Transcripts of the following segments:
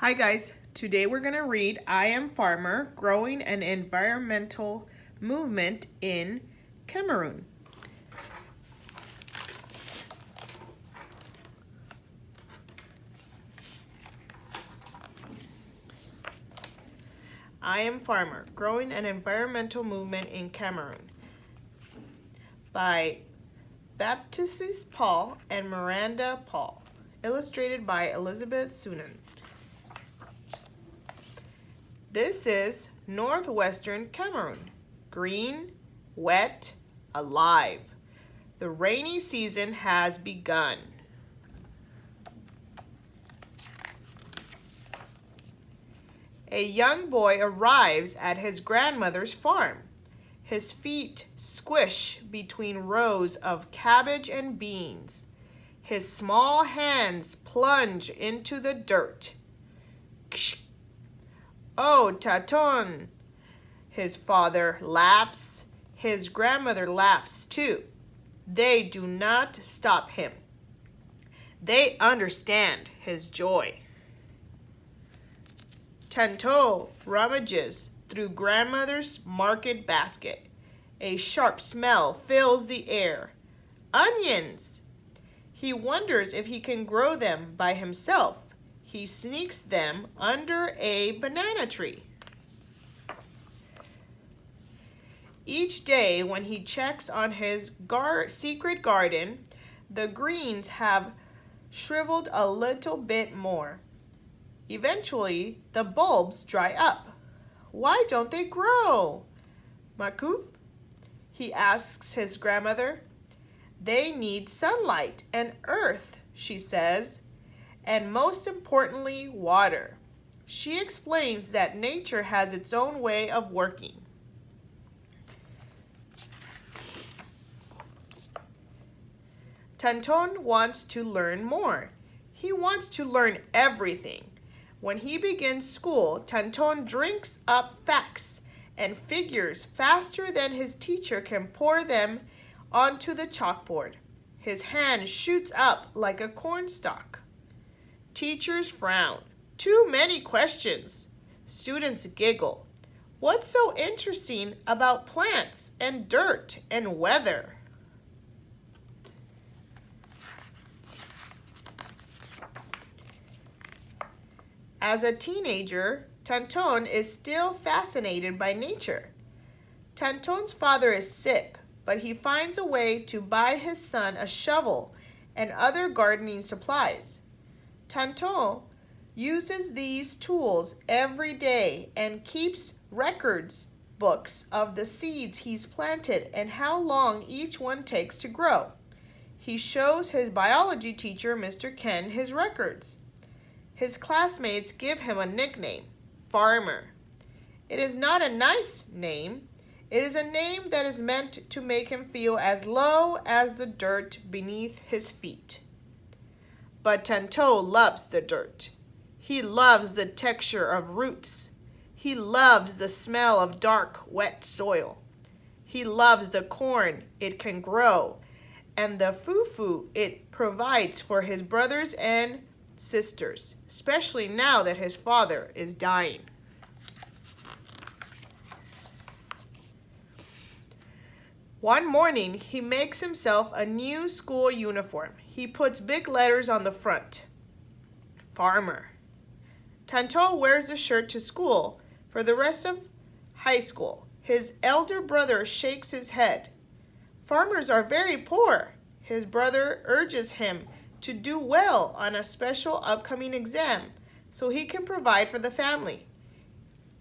Hi guys, today we're going to read I Am Farmer, Growing an Environmental Movement in Cameroon. I Am Farmer, Growing an Environmental Movement in Cameroon by Baptiste Paul and Miranda Paul, illustrated by Elizabeth Sunan. This is northwestern Cameroon, green, wet, alive. The rainy season has begun. A young boy arrives at his grandmother's farm. His feet squish between rows of cabbage and beans. His small hands plunge into the dirt. Oh, Taton! His father laughs. His grandmother laughs too. They do not stop him. They understand his joy. Tanto rummages through grandmother's market basket. A sharp smell fills the air. Onions! He wonders if he can grow them by himself. He sneaks them under a banana tree. Each day when he checks on his secret garden, the greens have shriveled a little bit more. Eventually, the bulbs dry up. Why don't they grow? Makou? He asks his grandmother. They need sunlight and earth, she says, and most importantly, water. She explains that nature has its own way of working. Tanton wants to learn more. He wants to learn everything. When he begins school, Tanton drinks up facts and figures faster than his teacher can pour them onto the chalkboard. His hand shoots up like a cornstalk. Teachers frown. Too many questions. Students giggle. What's so interesting about plants and dirt and weather? As a teenager, Tanton is still fascinated by nature. Tanton's father is sick, but he finds a way to buy his son a shovel and other gardening supplies. Tanton uses these tools every day and keeps records books of the seeds he's planted and how long each one takes to grow. He shows his biology teacher, Mr. Ken, his records. His classmates give him a nickname, Farmer. It is not a nice name. It is a name that is meant to make him feel as low as the dirt beneath his feet. But Tanto loves the dirt. He loves the texture of roots. He loves the smell of dark, wet soil. He loves the corn it can grow and the fufu it provides for his brothers and sisters, especially now that his father is dying. One morning, he makes himself a new school uniform. He puts big letters on the front. Farmer. Tanto wears the shirt to school for the rest of high school. His elder brother shakes his head. Farmers are very poor. His brother urges him to do well on a special upcoming exam so he can provide for the family.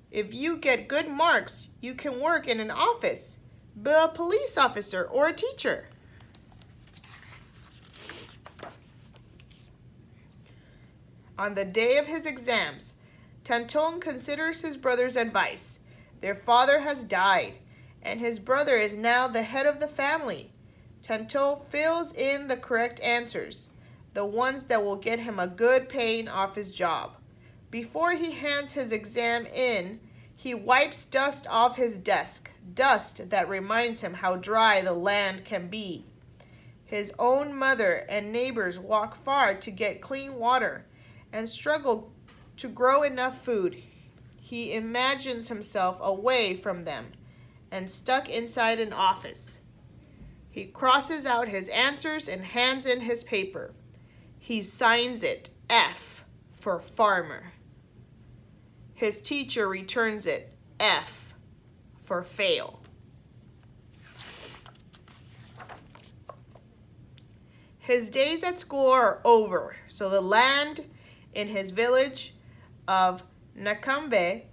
If you get good marks, you can work in an office, be a police officer or a teacher. On the day of his exams, Tanton considers his brother's advice. Their father has died, and his brother is now the head of the family. Tanton fills in the correct answers, the ones that will get him a good paying office job. Before he hands his exam in, he wipes dust off his desk, dust that reminds him how dry the land can be. His own mother and neighbors walk far to get clean water and struggle to grow enough food. He imagines himself away from them and stuck inside an office. He crosses out his answers and hands in his paper. He signs it F for farmer. His teacher returns it F for fail. His days at school are over, so the land in his village of Nakambe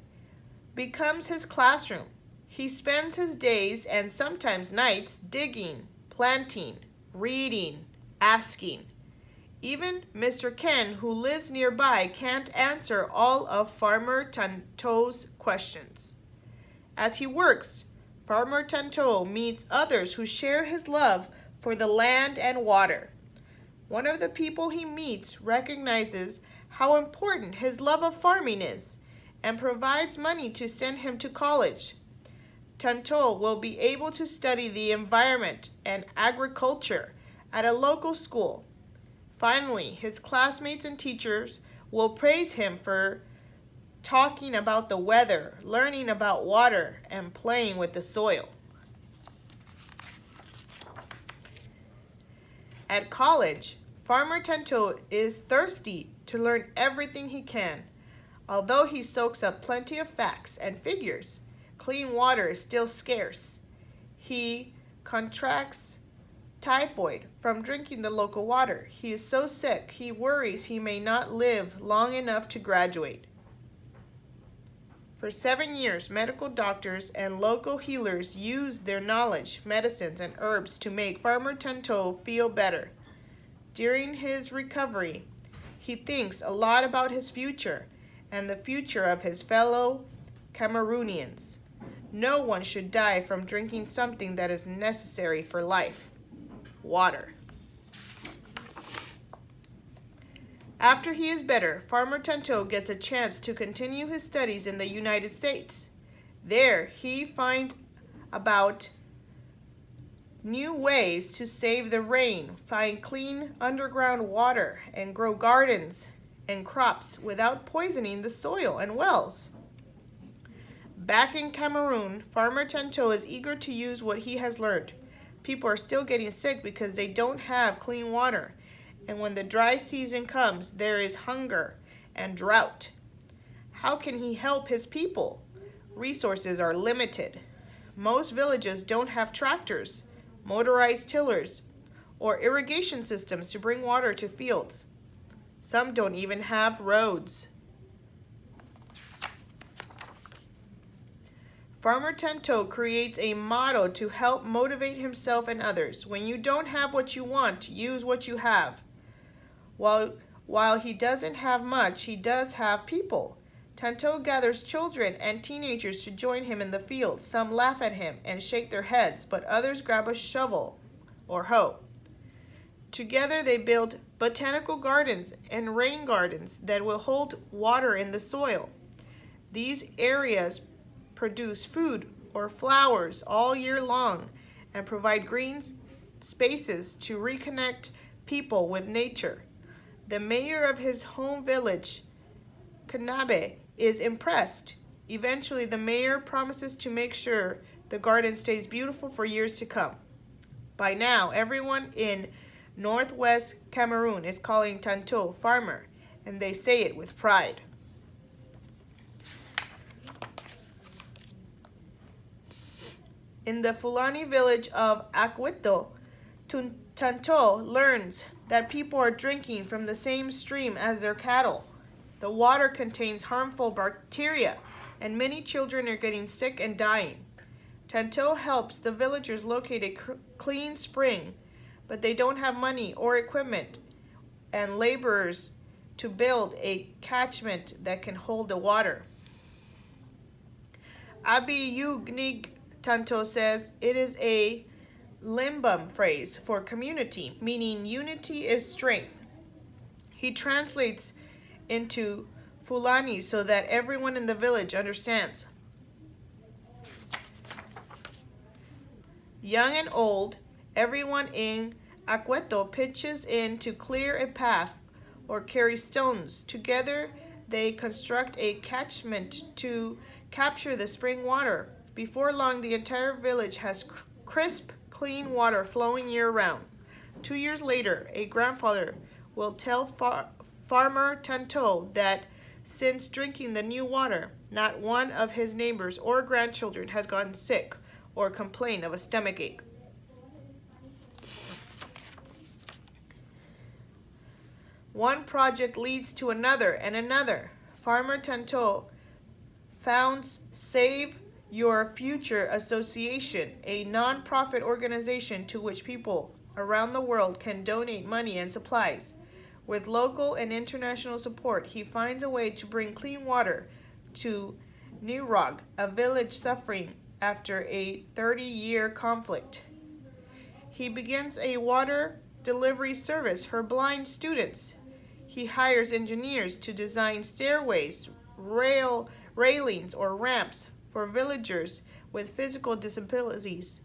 becomes his classroom. He spends his days and sometimes nights digging, planting, reading, asking. Even Mr. Ken, who lives nearby, can't answer all of Farmer Tanto's questions. As he works, Farmer Tanto meets others who share his love for the land and water. One of the people he meets recognizes how important his love of farming is and provides money to send him to college. Tanto will be able to study the environment and agriculture at a local school. Finally, his classmates and teachers will praise him for talking about the weather, learning about water, and playing with the soil. At college, Farmer Tanto is thirsty to learn everything he can. Although he soaks up plenty of facts and figures, clean water is still scarce. He contracts typhoid from drinking the local water. He is so sick, he worries he may not live long enough to graduate. For 7 years, medical doctors and local healers used their knowledge, medicines, and herbs to make Farmer Tanto feel better. During his recovery, he thinks a lot about his future and the future of his fellow Cameroonians. No one should die from drinking something that is necessary for life: water. After he is better, Farmer Tanto gets a chance to continue his studies in the United States. There, he finds about new ways to save the rain, find clean underground water, and grow gardens and crops without poisoning the soil and wells. Back in Cameroon, Farmer Tanto is eager to use what he has learned. People are still getting sick because they don't have clean water. And when the dry season comes, there is hunger and drought. How can he help his people? Resources are limited. Most villages don't have tractors, motorized tillers, or irrigation systems to bring water to fields. Some don't even have roads. Farmer Tanto creates a motto to help motivate himself and others. When you don't have what you want, use what you have. While he doesn't have much, he does have people. Tanto gathers children and teenagers to join him in the field. Some laugh at him and shake their heads, but others grab a shovel or hoe. Together they build botanical gardens and rain gardens that will hold water in the soil. These areas produce food or flowers all year long and provide green spaces to reconnect people with nature. The mayor of his home village, Kanabe, is impressed. Eventually, the mayor promises to make sure the garden stays beautiful for years to come. By now, everyone in northwest Cameroon is calling Tanto farmer, and they say it with pride. In the Fulani village of Akwito, Tanto learns that people are drinking from the same stream as their cattle. The water contains harmful bacteria, and many children are getting sick and dying. Tanto helps the villagers locate a clean spring, but they don't have money or equipment and laborers to build a catchment that can hold the water. Abi Yugnig, Tanto says, it is a Limbam phrase for community, meaning unity is strength. He translates into Fulani so that everyone in the village understands. Young and old, everyone in Akwito pitches in to clear a path or carry stones. Together, They construct a catchment to capture the spring water. Before long, the entire village has crisp, clean water flowing year-round. 2 years later, a grandfather will tell Farmer Tanto that since drinking the new water, not one of his neighbors or grandchildren has gotten sick or complained of a stomachache. One project leads to another and another. Farmer Tanto founds Save Your Future Association, a non-profit organization to which people around the world can donate money and supplies. With local and international support, he finds a way to bring clean water to Nurog, a village suffering after a 30-year conflict. He begins a water delivery service for blind students. He hires engineers to design stairways, railings, or ramps for villagers with physical disabilities.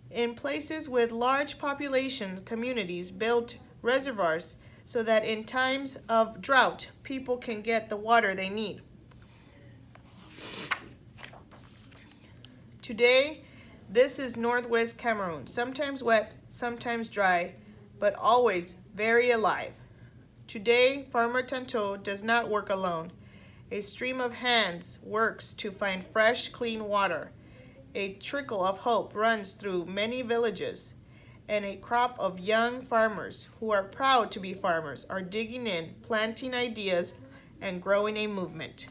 In places with large population communities, built reservoirs so that in times of drought, people can get the water they need. Today, this is northwest Cameroon, sometimes wet, sometimes dry, but always very alive. Today, Farmer Tanto does not work alone. A stream of hands works to find fresh, clean water. A trickle of hope runs through many villages, and a crop of young farmers who are proud to be farmers are digging in, planting ideas, and growing a movement.